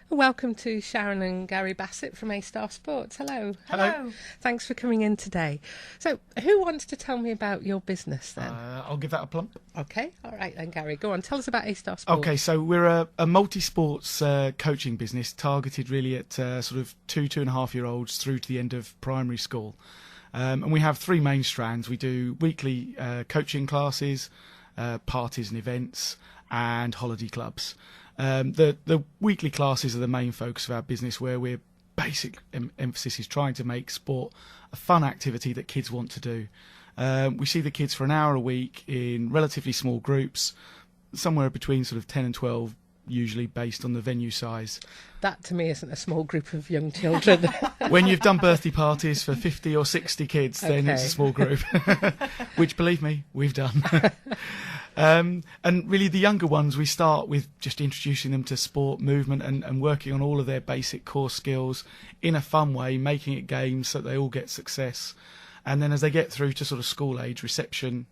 Welcome to Sharon and Gary Bassett from A-Star Sports. Hello. Hello. Thanks for coming in today. So, who wants to tell me about your business then? I'll give that a plump. Okay, all right then, Gary. Go on, tell us about A-Star Sports. Okay, so we're a multi-sports coaching business targeted really at sort of 2.5-year-olds through to the end of primary school. And we have three main strands. We do weekly coaching classes, parties and events, and holiday clubs. The weekly classes are the main focus of our business, where we're basic emphasis is trying to make sport a fun activity that kids want to do. We see the kids for an hour a week in relatively small groups, somewhere between sort of 10 and 12, usually based on the venue size. That to me isn't a small group of young children. When you've done birthday parties for 50 or 60 kids, then it's a small group, which, believe me, we've done. And really the younger ones, we start with just introducing them to sport, movement and working on all of their basic core skills in a fun way, making it games so that they all get success. And then as they get through to sort of school age reception,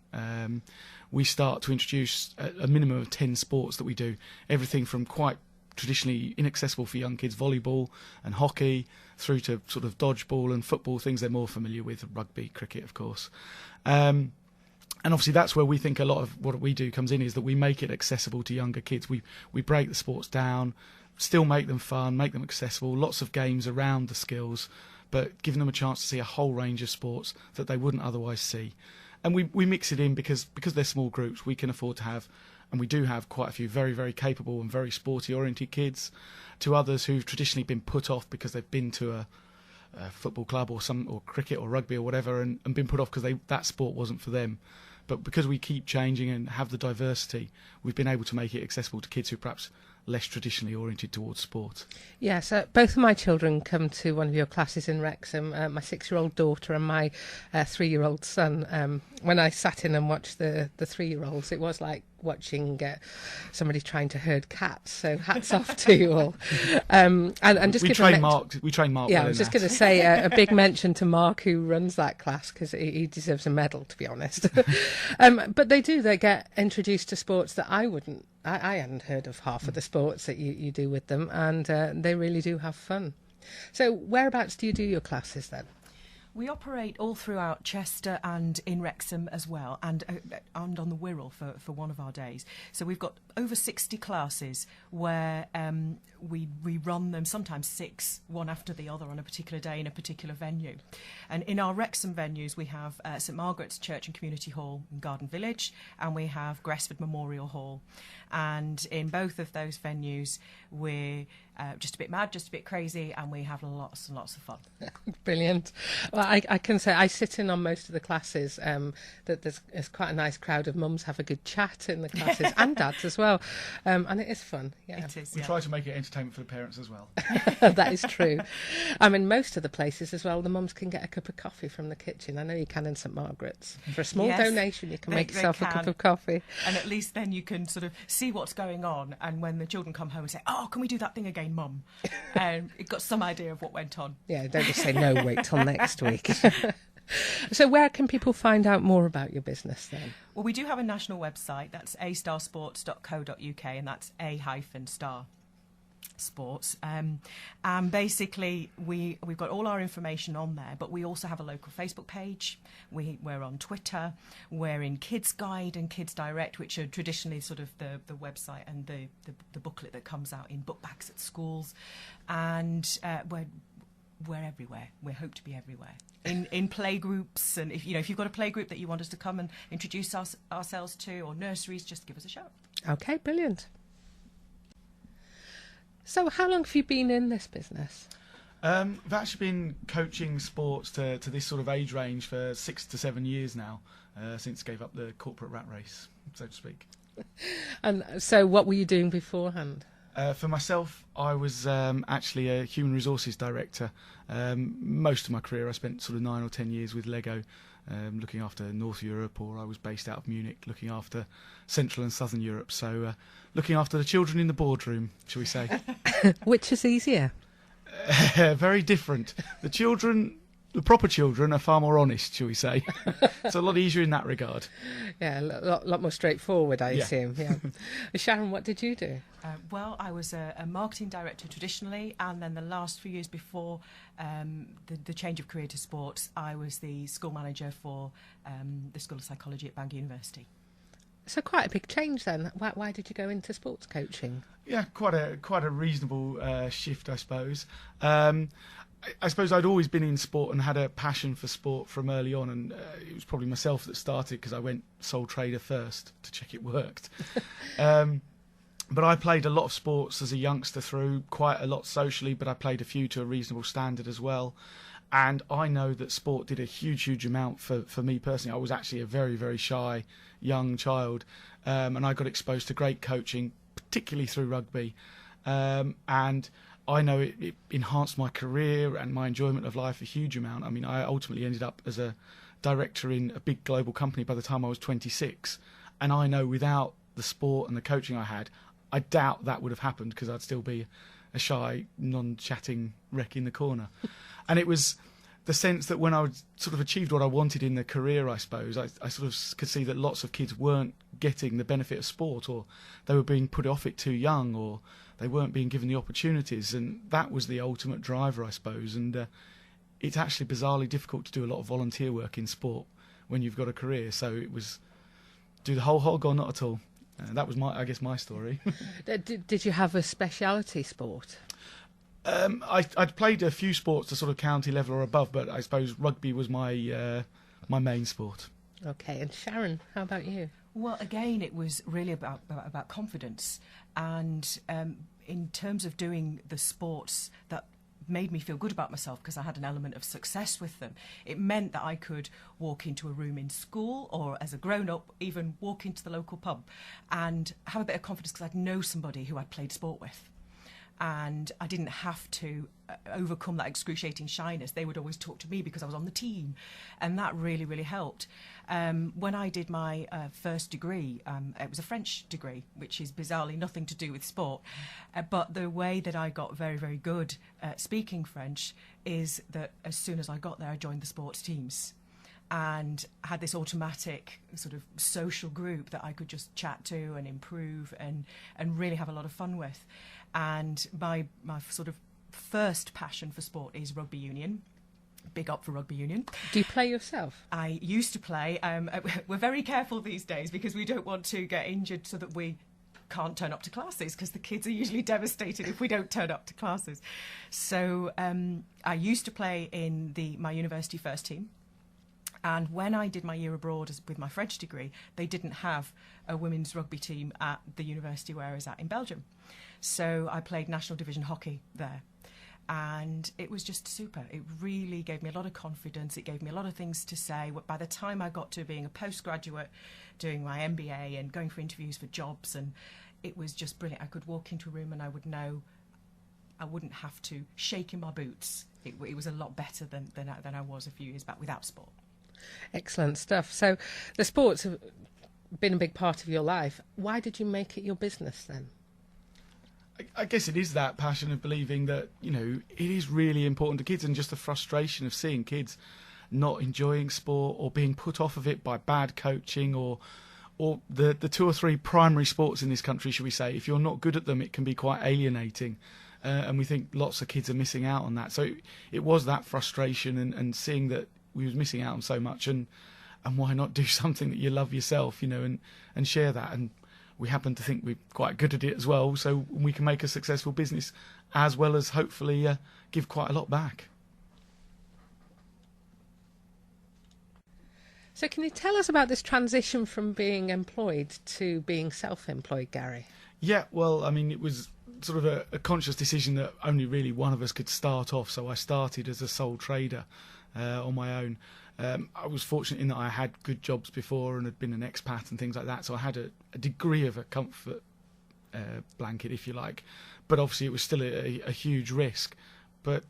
we start to introduce a minimum of 10 sports that we do. Everything from quite traditionally inaccessible for young kids, volleyball and hockey, through to sort of dodgeball and football, things they're more familiar with, rugby, cricket, of course. And obviously that's where we think a lot of what we do comes in, is that we make it accessible to younger kids. We break the sports down, still make them fun, make them accessible, lots of games around the skills, but giving them a chance to see a whole range of sports that they wouldn't otherwise see. And we mix it in because they're small groups. We can afford to have, and we do have, quite a few very, very capable and very sporty-oriented kids, to others who've traditionally been put off because they've been to a football club or cricket or rugby or whatever and been put off because that sport wasn't for them. But because we keep changing and have the diversity, we've been able to make it accessible to kids who are perhaps less traditionally oriented towards sport. Yes, both of my children come to one of your classes in Wrexham, my 6-year-old daughter and my 3-year-old son. When I sat in and watched the 3-year-olds, it was like watching somebody trying to herd cats, so hats off to you all. And just we train Mark. Yeah, I was just going to say a big mention to Mark, who runs that class, because he deserves a medal, to be honest. But they get introduced to sports that I hadn't heard of half of the sports that you do with them, and they really do have fun. So whereabouts do you do your classes then? We operate all throughout Chester and in Wrexham as well, and on the Wirral for one of our days. So we've got over 60 classes where we run them, sometimes 6, one after the other on a particular day in a particular venue. And in our Wrexham venues, we have St Margaret's Church and Community Hall in Garden Village, and we have Gresford Memorial Hall. And in both of those venues, we're just a bit mad, just a bit crazy, and we have lots and lots of fun. Brilliant. Well, I can say I sit in on most of the classes. That there's quite a nice crowd of mums have a good chat in the classes, and dads as well, and it is fun. Yeah, it is. We try to make it entertainment for the parents as well. That is true. I mean, most of the places as well, the mums can get a cup of coffee from the kitchen. I know you can in St Margaret's. For a small donation, you can make yourself a cup of coffee. And at least then you can sort of see what's going on, and when the children come home and say, "Oh, can we do that thing again, Mum?" You've got some idea of what went on. Yeah, don't just say no, wait till next week. So where can people find out more about your business then? Well, we do have a national website. That's astarsports.co.uk, and that's a-star sports. And basically we've got all our information on there, but we also have a local Facebook page. We're on Twitter. We're in Kids Guide and Kids Direct, which are traditionally sort of the website and the booklet that comes out in book bags at schools. And we're everywhere. We hope to be everywhere. In play groups, and if you've got a play group that you want us to come and introduce ourselves to, or nurseries, just give us a shout. Okay, brilliant. So how long have you been in this business? I've actually been coaching sports to this sort of age range for 6 to 7 years now, since I gave up the corporate rat race, so to speak. And so what were you doing beforehand? For myself, I was actually a human resources director. Most of my career I spent sort of 9 or 10 years with Lego, looking after North Europe, or I was based out of Munich looking after Central and Southern Europe. So looking after the children in the boardroom, shall we say. Which is easier? Very different. The children the proper children are far more honest, shall we say. It's a lot easier in that regard. Yeah, a lot more straightforward, I assume. Yeah. Sharon, what did you do? Well, I was a marketing director traditionally, and then the last few years before the change of career to sports, I was the school manager for the School of Psychology at Bangor University. So quite a big change then. Why did you go into sports coaching? Yeah, quite a reasonable shift, I suppose. I suppose I'd always been in sport and had a passion for sport from early on, and it was probably myself that started because I went sole trader first to check it worked. But I played a lot of sports as a youngster through, quite a lot socially, but I played a few to a reasonable standard as well. And I know that sport did a huge amount for me personally. I was actually a very, very shy young child, and I got exposed to great coaching, particularly through rugby. And I know it enhanced my career and my enjoyment of life a huge amount. I mean, I ultimately ended up as a director in a big global company by the time I was 26. And I know without the sport and the coaching I had, I doubt that would have happened because I'd still be a shy, non-chatting wreck in the corner. And it was the sense that when I sort of achieved what I wanted in the career, I suppose, I sort of could see that lots of kids weren't getting the benefit of sport, or they were being put off it too young, or they weren't being given the opportunities. And that was the ultimate driver, I suppose. And it's actually bizarrely difficult to do a lot of volunteer work in sport when you've got a career. So it was do the whole hog or not at all. That was my story. Did you have a speciality sport? I'd played a few sports to sort of county level or above, but I suppose rugby was my main sport. Okay, and Sharon, how about you? Well, again, it was really about confidence, and in terms of doing the sports that made me feel good about myself because I had an element of success with them. It meant that I could walk into a room in school or as a grown-up, even walk into the local pub and have a bit of confidence because I'd know somebody who I'd played sport with. And I didn't have to overcome that excruciating shyness. They would always talk to me because I was on the team, and that really, really helped. When I did my first degree, it was a French degree, which is bizarrely nothing to do with sport, but the way that I got very, very good at speaking French is that as soon as I got there, I joined the sports teams and had this automatic sort of social group that I could just chat to and improve and really have a lot of fun with. And my sort of first passion for sport is rugby union. Big up for rugby union. Do you play yourself? I used to play. We're very careful these days because we don't want to get injured so that we can't turn up to classes, because the kids are usually devastated if we don't turn up to classes. So I used to play in my university first team. And when I did my year abroad with my French degree, they didn't have a women's rugby team at the university where I was at in Belgium. So I played national division hockey there. And it was just super. It really gave me a lot of confidence. It gave me a lot of things to say. By the time I got to being a postgraduate, doing my MBA and going for interviews for jobs, and it was just brilliant. I could walk into a room and I would know I wouldn't have to shake in my boots. It was a lot better than I was a few years back without sport. Excellent stuff. So the sports have been a big part of your life. Why did you make it your business then? I guess it is that passion of believing that, it is really important to kids, and just the frustration of seeing kids not enjoying sport or being put off of it by bad coaching or the 2 or 3 primary sports in this country, should we say. If you're not good at them, it can be quite alienating. And we think lots of kids are missing out on that. So it was that frustration and seeing that we was missing out on so much, and why not do something that you love yourself, and share that. And we happen to think we're quite good at it as well, so we can make a successful business as well as hopefully give quite a lot back. So can you tell us about this transition from being employed to being self-employed, Gary? Yeah, well, I mean, it was sort of a conscious decision that only really one of us could start off, so I started as a sole trader on my own. I was fortunate in that I had good jobs before and had been an expat and things like that, so I had a degree of a comfort blanket, if you like, but obviously it was still a huge risk. But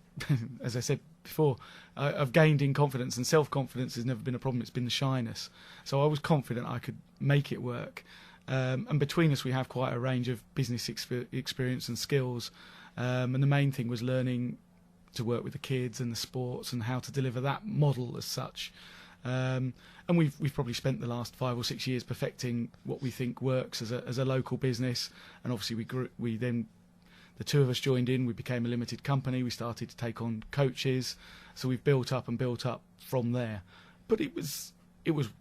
as I said before, I've gained in confidence, and self-confidence has never been a problem. It's been the shyness. So I was confident I could make it work. And between us, we have quite a range of business experience and skills. And the main thing was learning to work with the kids and the sports and how to deliver that model as such. And we've probably spent the last 5 or 6 years perfecting what we think works as a local business. And obviously we then the two of us joined in. We became a limited company. We started to take on coaches. So we've built up from there. But it was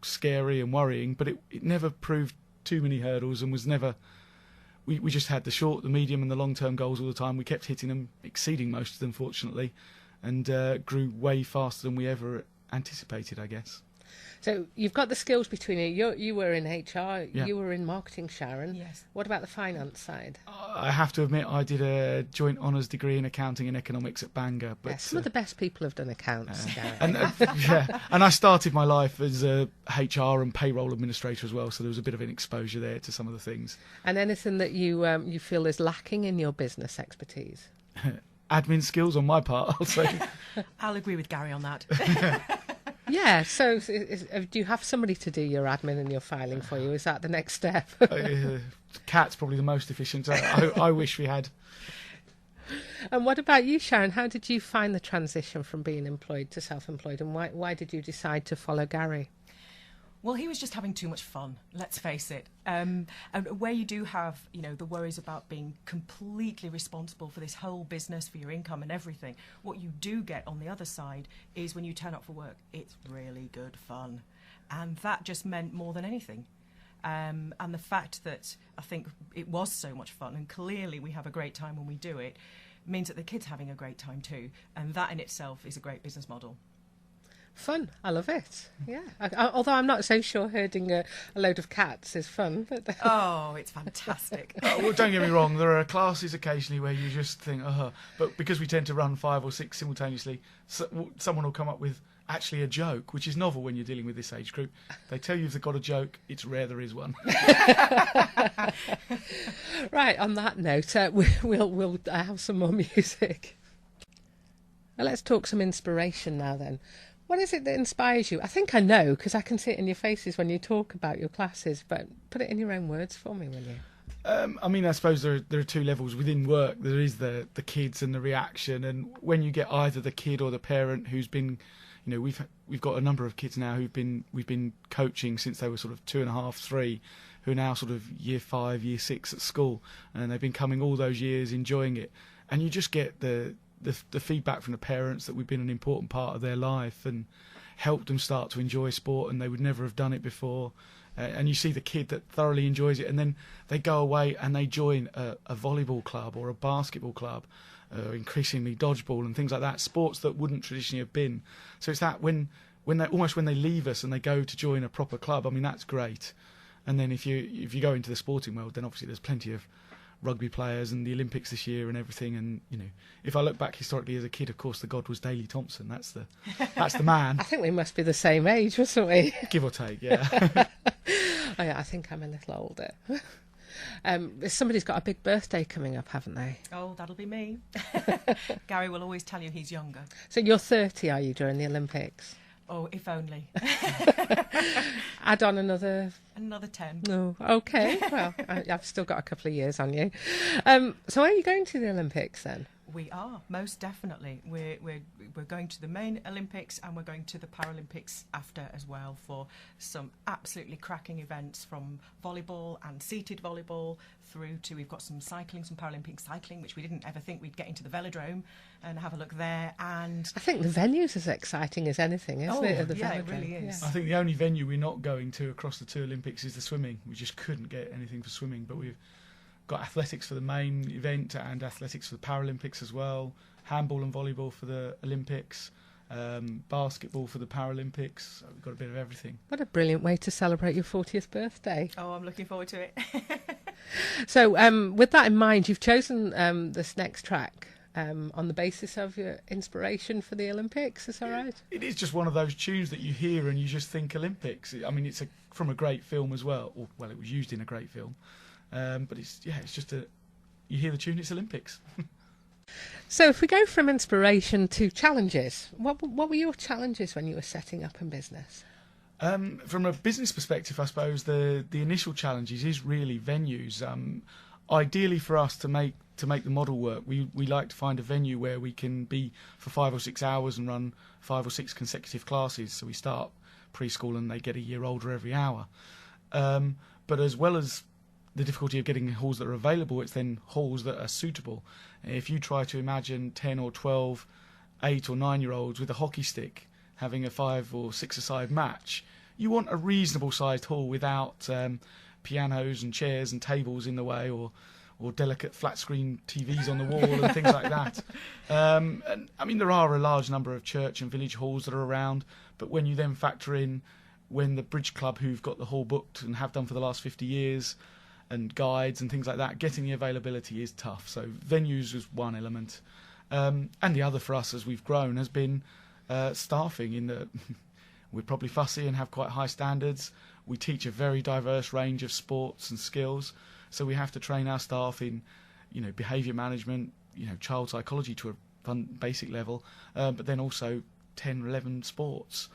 scary and worrying. But it never proved too many hurdles and was never. We just had the short, the medium, and the long-term goals all the time. We kept hitting them, exceeding most of them, fortunately, and grew way faster than we ever anticipated, I guess. So you've got the skills between you. You were in HR, Yeah. You were in marketing, Sharon. Yes. What about the finance side? I have to admit, I did a joint honours degree in accounting and economics at Bangor. But Some of the best people have done accounts, Gary. and I started my life as a HR and payroll administrator as well, so there was a bit of an exposure there to some of the things. And anything that you feel is lacking in your business expertise? Admin skills on my part, I'll say. I'll agree with Gary on that. Yeah, so do you have somebody to do your admin and your filing for you? Is that the next step? Cat's probably the most efficient. I wish we had. And what about you, Sharon? How did you find the transition from being employed to self-employed, and why did you decide to follow Gary? Well, he was just having too much fun, let's face it. And where you do have, the worries about being completely responsible for this whole business, for your income and everything, what you do get on the other side is when you turn up for work, it's really good fun. And that just meant more than anything. And the fact that I think it was so much fun, and clearly we have a great time when we do it, means that the kids are having a great time too. And that in itself is a great business model. Fun. I love it. Yeah. Although I'm not so sure herding a load of cats is fun. But Oh, it's fantastic. Well, don't get me wrong, there are classes occasionally where you just think, but because we tend to run 5 or 6 simultaneously, someone will come up with actually a joke, which is novel when you're dealing with this age group. They tell you if they've got a joke, it's rare there is one. Right, on that note, we'll have some more music. Well, let's talk some inspiration now then. What is it that inspires you? I think I know, because I can see it in your faces when you talk about your classes, but put it in your own words for me, will you? I suppose there are 2 levels within work. There is the kids and the reaction, and when you get either the kid or the parent who's been, we've got a number of kids now we've been coaching since they were sort of 2.5, 3, who are now sort of year 5, year 6 at school, and they've been coming all those years enjoying it, and you just get the feedback from the parents that we've been an important part of their life and helped them start to enjoy sport, and they would never have done it before. And you see the kid that thoroughly enjoys it, and then they go away and they join a volleyball club or a basketball club, increasingly dodgeball and things like that, sports that wouldn't traditionally have been. So it's that when they leave us and they go to join a proper club, that's great. And then if you go into the sporting world, then obviously there's plenty of rugby players and the Olympics this year and everything, and if I look back historically as a kid, of course the god was Daley Thompson. That's the man. I think we must be the same age, mustn't we? Give or take, yeah. I think I'm a little older. Somebody's got a big birthday coming up, haven't they? Oh, that'll be me. Gary will always tell you he's younger. So you're 30, are you, during the Olympics? Oh, if only. Add on another 10. No, okay. Well, I've still got a couple of years on you. So are you going to the Olympics then? We are, most definitely. We're going to the main Olympics, and we're going to the Paralympics after as well, for some absolutely cracking events, from volleyball and seated volleyball through to, we've got some cycling, some Paralympic cycling, which we didn't ever think we'd get into the velodrome and have a look there. And I think the venue's as exciting as anything, isn't it? At the yeah, it velodrome? really is. I think the only venue we're not going to across the 2 Olympics is the swimming. We just couldn't get anything for swimming, but we've got athletics for the main event and athletics for the Paralympics as well, handball and volleyball for the Olympics, basketball for the Paralympics. So we've got a bit of everything. What a brilliant way to celebrate your 40th birthday. Oh, I'm looking forward to it. So with that in mind, you've chosen this next track on the basis of your inspiration for the Olympics, is that right? It is just one of those tunes that you hear and you just think Olympics. It's from a great film as well. Well, it was used in a great film. But it's just you hear the tune, it's Olympics. So if we go from inspiration to challenges, what were your challenges when you were setting up in business? From a business perspective, I suppose the initial challenges is really venues. Ideally for us to make to make the model work, we like to find a venue where we can be for 5 or 6 hours and run 5 or 6 consecutive classes. So we start preschool and they get a year older every hour. But as well as the difficulty of getting halls that are available, it's then halls that are suitable. If you try to imagine 10 or 12, 8 or 9-year-olds with a hockey stick having a 5 or 6-a-side match, you want a reasonable sized hall without pianos and chairs and tables in the way, or delicate flat screen TVs on the wall and things like that. And I mean, there are a large number of church and village halls that are around, but when you then factor in when the Bridge Club, who've got the hall booked and have done for the last 50 years, and guides and things like that, getting the availability is tough. So venues is one element. And the other for us as we've grown has been staffing. In that we're probably fussy and have quite high standards. We teach a very diverse range of sports and skills. So we have to train our staff in, behaviour management, child psychology to a basic level, but then also 10 or 11 sports.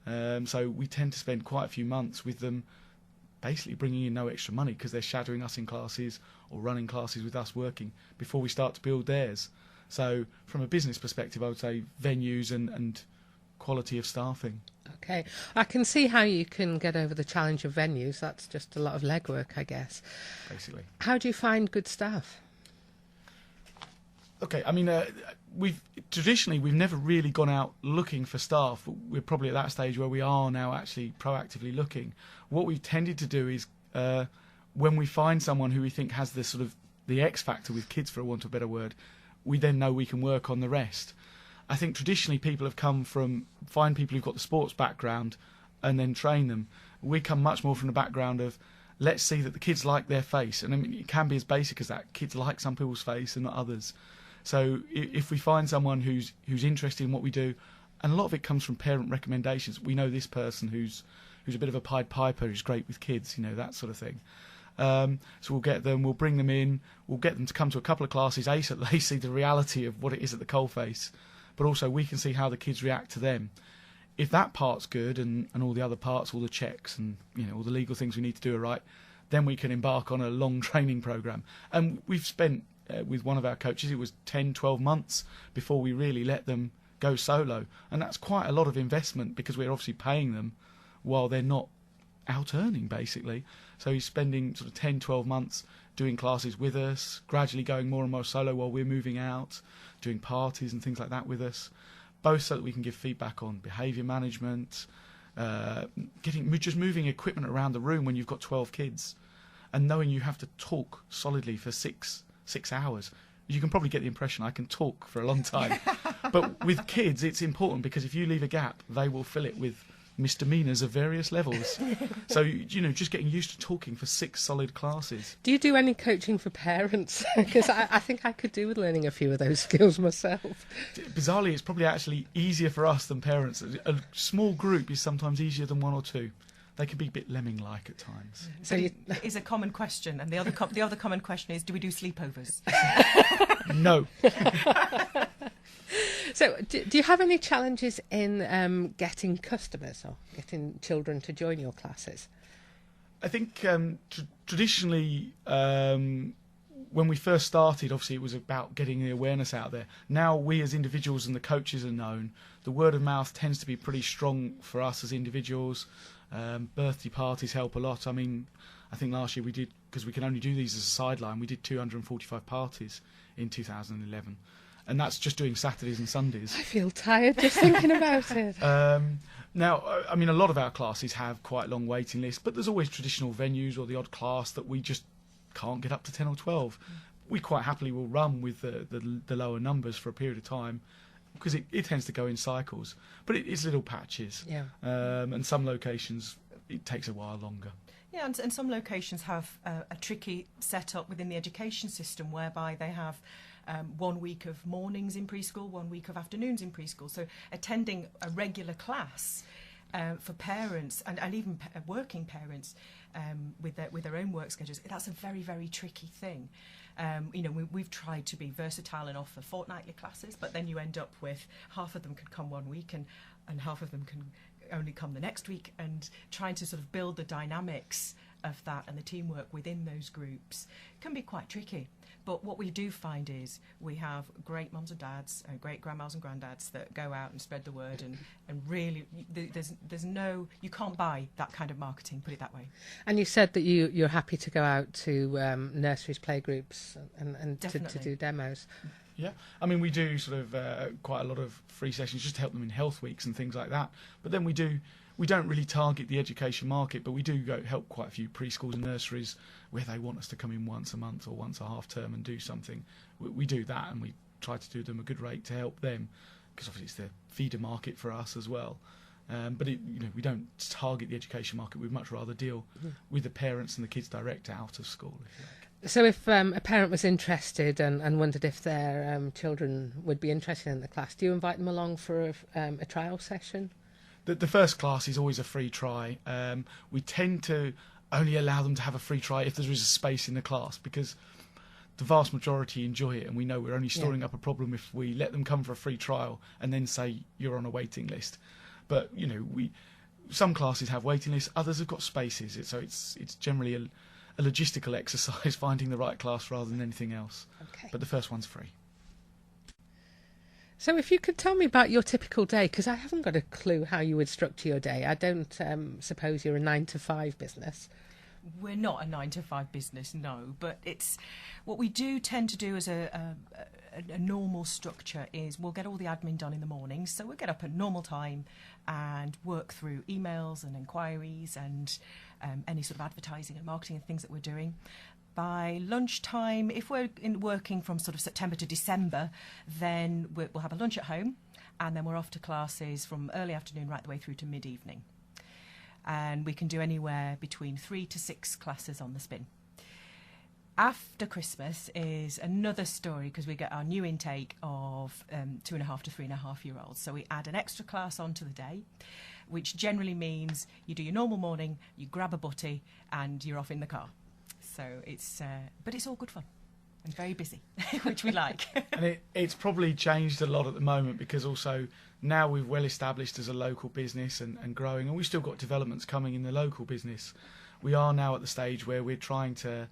So we tend to spend quite a few months with them, basically bringing in no extra money because they're shadowing us in classes or running classes with us working before we start to build theirs. So from a business perspective, I would say venues and quality of staffing. Okay, I can see how you can get over the challenge of venues. That's just a lot of legwork, I guess. Basically. How do you find good staff? Okay, I mean, we've never really gone out looking for staff. We're probably at that stage where we are now actually proactively looking. What we've tended to do is when we find someone who we think has this sort of the X factor with kids, for want of a better word, we then know we can work on the rest. I think traditionally people have come from find people who've got the sports background and then train them. We come much more from the background of let's see that the kids like their face. And I mean, it can be as basic as that. Kids like some people's face and not others. So if we find someone who's interested in what we do, and a lot of it comes from parent recommendations. We know this person who's a bit of a Pied Piper, who's great with kids, that sort of thing. So we'll get them, we'll bring them in, we'll get them to come to a couple of classes, so that they see the reality of what it is at the coalface, but also we can see how the kids react to them. If that part's good and all the other parts, all the checks and all the legal things we need to do are right, then we can embark on a long training programme. And we've spent, with one of our coaches, it was 10, 12 months before we really let them go solo. And that's quite a lot of investment because we're obviously paying them while they're not out earning, basically. So he's spending sort of 10, 12 months doing classes with us, gradually going more and more solo while we're moving out, doing parties and things like that with us, both so that we can give feedback on behaviour management, just moving equipment around the room when you've got 12 kids, and knowing you have to talk solidly for six hours. You can probably get the impression I can talk for a long time. But with kids, it's important because if you leave a gap, they will fill it with misdemeanours of various levels. So, just getting used to talking for 6 solid classes. Do you do any coaching for parents? Because I think I could do with learning a few of those skills myself. Bizarrely, it's probably actually easier for us than parents. A small group is sometimes easier than 1 or 2. They can be a bit lemming-like at times. So it is a common question, and the other common question is, do we do sleepovers? No. So, do you have any challenges in getting customers or getting children to join your classes? I think traditionally, when we first started, obviously it was about getting the awareness out there. Now we as individuals and the coaches are known. The word of mouth tends to be pretty strong for us as individuals. Birthday parties help a lot. I mean, I think last year we did, because we can only do these as a sideline, we did 245 parties in 2011. And that's just doing Saturdays and Sundays. I feel tired just thinking about it. Now, I mean, a lot of our classes have quite long waiting lists, but there's always traditional venues or the odd class that we just can't get up to 10 or 12. We quite happily will run with the lower numbers for a period of time because it tends to go in cycles. But it's little patches. Yeah. And some locations, it takes a while longer. Yeah, and some locations have a tricky setup within the education system whereby they have 1 week of mornings in preschool, 1 week of afternoons in preschool. So attending a regular class for parents and even working parents with their own work schedules, that's a very, very tricky thing. We've tried to be versatile and offer fortnightly classes, but then you end up with half of them can come 1 week and half of them can only come the next week, and trying to sort of build the dynamics of that and the teamwork within those groups can be quite tricky. But what we do find is we have great mums and dads and great grandmas and granddads that go out and spread the word, and really there's no, you can't buy that kind of marketing, put it that way. And you said that you're happy to go out to nurseries, playgroups and to do demos. Yeah, I mean, we do sort of quite a lot of free sessions just to help them in health weeks and things like that. But then we don't really target the education market, but we do help quite a few preschools and nurseries where they want us to come in once a month or once a half term and do something. We do that, and we try to do them a good rate to help them, because obviously it's the feeder market for us as well. But we don't target the education market. We'd much rather deal with the parents and the kids direct out of school, if you like. So if a parent was interested and wondered if their children would be interested in the class, do you invite them along for a trial session? The first class is always a free try. We tend to only allow them to have a free try if there is a space in the class, because the vast majority enjoy it, and we know we're only storing up a problem if we let them come for a free trial and then say you're on a waiting list. But some classes have waiting lists, others have got spaces, so it's generally a logistical exercise finding the right class rather than anything else. Okay. But the first one's free. So if you could tell me about your typical day, because I haven't got a clue how you would structure your day. I don't suppose you're a 9-to-5 business. We're not a 9-to-5 business, no, but it's what we do tend to do as a normal structure is we'll get all the admin done in the morning, so we'll get up at normal time and work through emails and inquiries and any sort of advertising and marketing and things that we're doing. By lunchtime, if we're working from sort of September to December, then we'll have a lunch at home, and then we're off to classes from early afternoon right the way through to mid-evening. And we can do anywhere between 3 to 6 classes on the spin. After Christmas is another story, because we get our new intake of 2.5 to 3.5-year-olds. So we add an extra class onto the day, which generally means you do your normal morning, you grab a butty, and you're off in the car. So but it's all good fun and very busy, which we like. And it's probably changed a lot at the moment, because also now we're well established as a local business and growing, and we've still got developments coming in the local business. We are now at the stage where we're trying to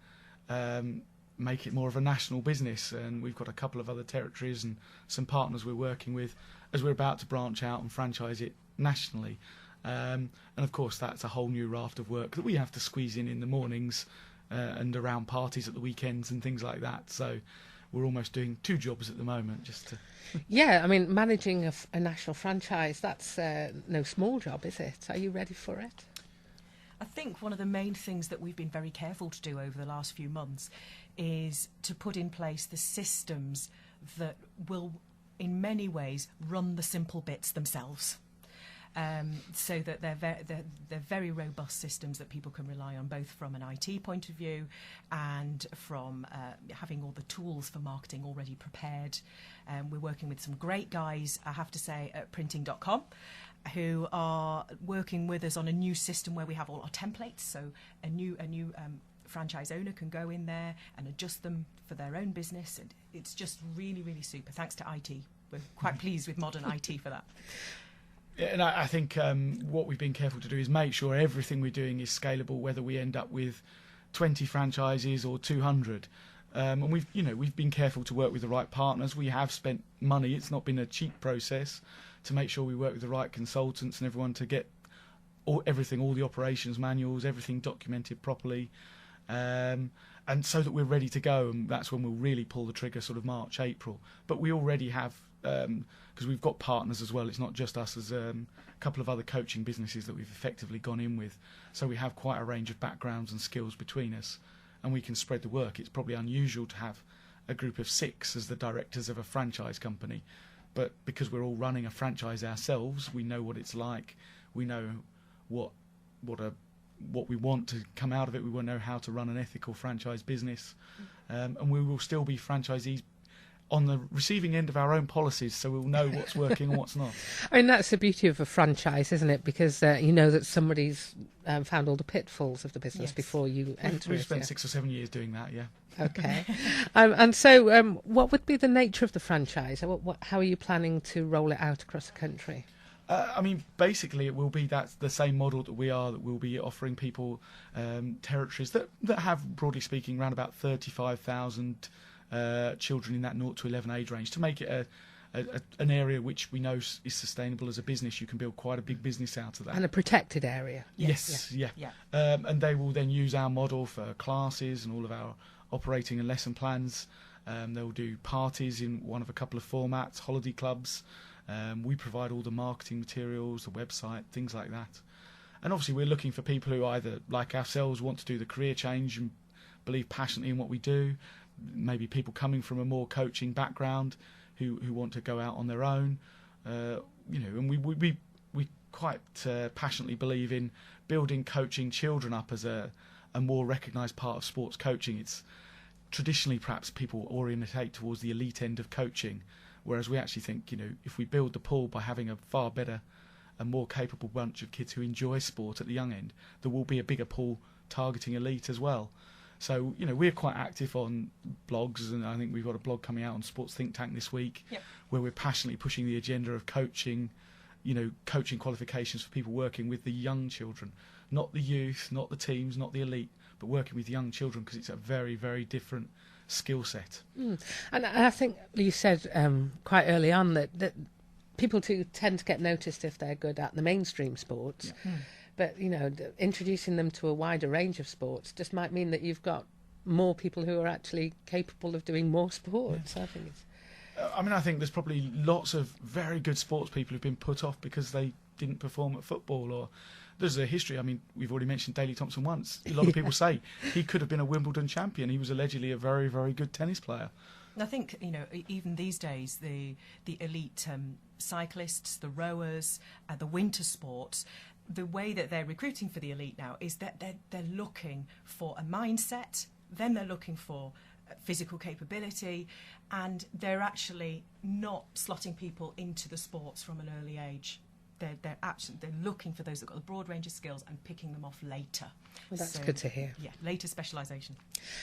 make it more of a national business, and we've got a couple of other territories and some partners we're working with as we're about to branch out and franchise it nationally. And of course that's a whole new raft of work that we have to squeeze in the mornings and around parties at the weekends and things like that. So we're almost doing 2 jobs at the moment, just to... Yeah, I mean, managing a national franchise, that's no small job, is it? Are you ready for it? I think one of the main things that we've been very careful to do over the last few months is to put in place the systems that will, in many ways, run the simple bits themselves. So that they're very robust systems that people can rely on, both from an IT point of view and from having all the tools for marketing already prepared. We're working with some great guys, I have to say, at printing.com, who are working with us on a new system where we have all our templates. So a new franchise owner can go in there and adjust them for their own business. And it's just really, really super. Thanks to IT. We're quite pleased with modern IT for that. And I think what we've been careful to do is make sure everything we're doing is scalable, whether we end up with 20 franchises or 200. And we've been careful to work with the right partners. We have spent money. It's not been a cheap process to make sure we work with the right consultants and everyone to get all the operations manuals, everything documented properly, and so that we're ready to go. And that's when we'll really pull the trigger, sort of March, April. But we already have, because we've got partners as well. It's not just us, as a couple of other coaching businesses that we've effectively gone in with. So we have quite a range of backgrounds and skills between us, and we can spread the work. It's probably unusual to have a group of 6 as the directors of a franchise company, but because we're all running a franchise ourselves, we know what it's like. We know what we want to come out of it. We will know how to run an ethical franchise business, and we will still be franchisees on the receiving end of our own policies, so we'll know what's working and what's not. I mean, that's the beauty of a franchise, isn't it? Because you know that somebody's found all the pitfalls of the business before you enter We've it. spent 6 or 7 years doing that, yeah. Okay. And so what would be the nature of the franchise? How are you planning to roll it out across the country? I mean, basically it will be that's the same model that we'll be offering people territories that have, broadly speaking, around about 35,000 children in that 0 to 11 age range, to make it an area which we know is sustainable as a business. You can build quite a big business out of that. And a protected area. Yes, yeah. And they will then use our model for classes and all of our operating and lesson plans. They'll do parties in one of a couple of formats, holiday clubs. We provide all the marketing materials, the website, things like that. And obviously we're looking for people who either, like ourselves, want to do the career change and believe passionately in what we do. Maybe people coming from a more coaching background who want to go out on their own. And we quite passionately believe in building coaching children up as a more recognised part of sports coaching. It's traditionally perhaps people orientate towards the elite end of coaching, whereas we actually think, if we build the pool by having a far better and more capable bunch of kids who enjoy sport at the young end, there will be a bigger pool targeting elite as well. So, we're quite active on blogs, and I think we've got a blog coming out on Sports Think Tank this week, where we're passionately pushing the agenda of coaching, coaching qualifications for people working with the young children, not the youth, not the teams, not the elite, but working with young children, because it's a very, very different skill set. And I think you said quite early on that people tend to get noticed if they're good at the mainstream sports. But, introducing them to a wider range of sports just might mean that you've got more people who are actually capable of doing more sports. I think it's... I think there's probably lots of very good sports people who've been put off because they didn't perform at football, or there's a history. We've already mentioned Daley Thompson once. A lot of people say he could have been a Wimbledon champion. He was allegedly a very, very good tennis player. I think, even these days, the elite cyclists, the rowers, the winter sports, the way that they're recruiting for the elite now is that they're looking for a mindset, then they're looking for physical capability, and they're actually not slotting people into the sports from an early age. They're looking for those that've got a broad range of skills and picking them off later. Well, that's good to hear. Yeah, later specialisation.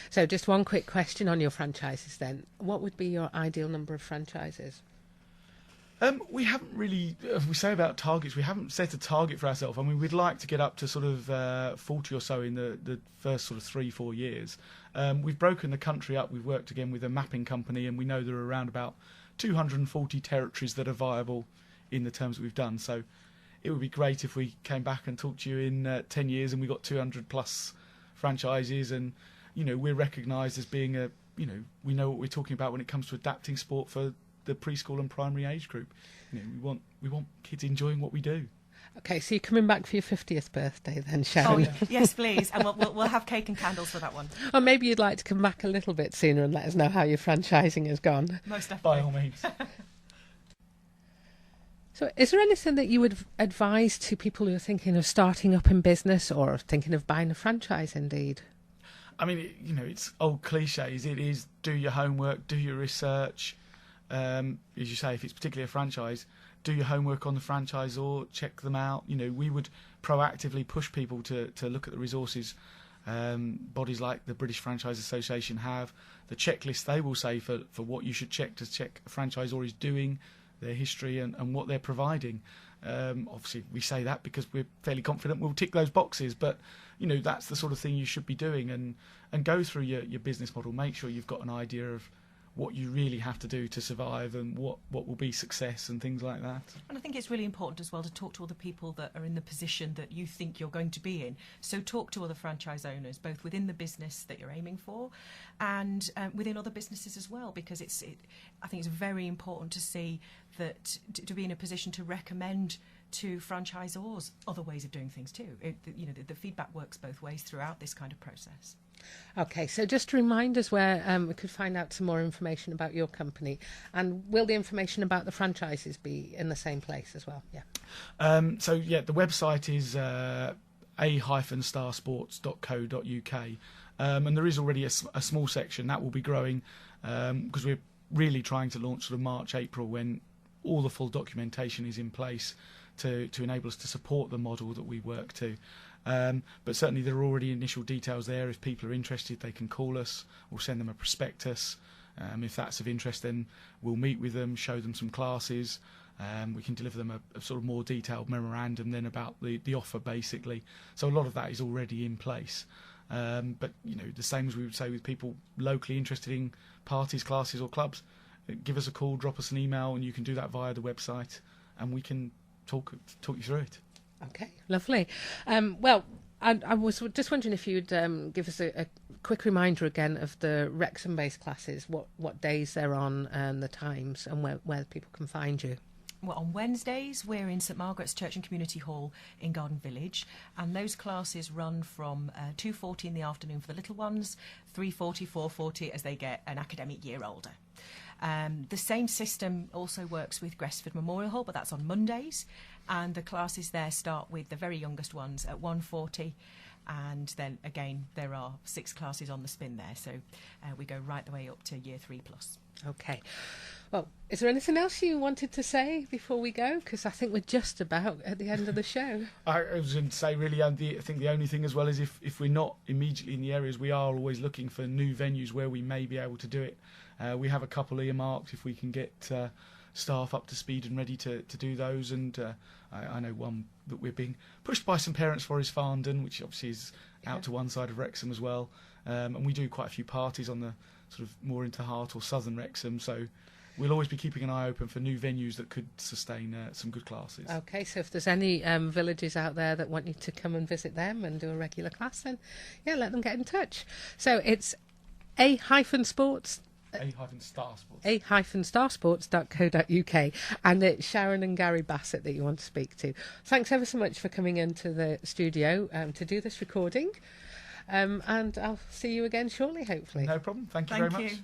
So just one quick question on your franchises then. What would be your ideal number of franchises? We haven't really, we say about targets, we haven't set a target for ourselves. We'd like to get up to sort of 40 or so in the first sort of 3-4 years. We've broken the country up. We've worked again with a mapping company, and we know there are around about 240 territories that are viable in the terms that we've done. So it would be great if we came back and talked to you in 10 years and we got 200 plus franchises, and we're recognised as being we know what we're talking about when it comes to adapting sport for the preschool and primary age group. We want kids enjoying what we do. Okay, so you're coming back for your 50th birthday then, Sharon? Oh, yes, please, and we'll have cake and candles for that one. Or maybe you'd like to come back a little bit sooner and let us know how your franchising has gone. Most definitely. By all means. So is there anything that you would advise to people who are thinking of starting up in business or thinking of buying a franchise indeed? It's old cliches. It is do your homework, do your research. As you say, if it's particularly a franchise, do your homework on the franchisor, check them out. We would proactively push people to look at the resources bodies like the British Franchise Association have, the checklist they will say for what you should check to check a franchisor is doing, their history and what they're providing. Obviously, we say that because we're fairly confident we'll tick those boxes, but that's the sort of thing you should be doing, and go through your business model. Make sure you've got an idea of what you really have to do to survive and what will be success and things like that. And I think it's really important as well to talk to other people that are in the position that you think you're going to be in. So talk to other franchise owners, both within the business that you're aiming for and within other businesses as well, because I think it's very important to see that to be in a position to recommend to franchisors other ways of doing things too. The feedback works both ways throughout this kind of process. Okay, so just to remind us where we could find out some more information about your company, and will the information about the franchises be in the same place as well? Yeah. The website is a-starsports.co.uk, and there is already a small section that will be growing because we're really trying to launch sort of March, April, when all the full documentation is in place to enable us to support the model that we work to. But certainly there are already initial details there. If people are interested, they can call us. We'll send them a prospectus. If that's of interest, then we'll meet with them, show them some classes. We can deliver them a sort of more detailed memorandum then about the offer, basically. So a lot of that is already in place. But the same as we would say with people locally interested in parties, classes or clubs, give us a call, drop us an email, and you can do that via the website, and we can talk you through it. Okay, lovely. Well, I was just wondering if you'd give us a quick reminder again of the Wrexham-based classes, what days they're on and the times, and where people can find you. Well, on Wednesdays, we're in St Margaret's Church and Community Hall in Garden Village, and those classes run from 2:40 in the afternoon for the little ones, 3:40, 4:40 as they get an academic year older. The same system also works with Gresford Memorial Hall, but that's on Mondays, and the classes there start with the very youngest ones at 1:40, and then again there are 6 classes on the spin there, so we go right the way up to year 3+. Okay. Well, is there anything else you wanted to say before we go? Because I think we're just about at the end of the show. I was going to say, really, I think the only thing as well is if we're not immediately in the areas, we are always looking for new venues where we may be able to do it. We have a couple earmarked if we can get staff up to speed and ready to do those. And I know one that we're being pushed by some parents for is Farndon, which obviously is out to one side of Wrexham as well. And we do quite a few parties on the sort of more into Hart or southern Wrexham. So we'll always be keeping an eye open for new venues that could sustain some good classes. Okay, so if there's any villages out there that want you to come and visit them and do a regular class, then let them get in touch. So it's A-Sports. A-Starsports.co.uk, and it's Sharon and Gary Bassett that you want to speak to. Thanks ever so much for coming into the studio to do this recording, and I'll see you again shortly, hopefully. No problem. Thank you very much.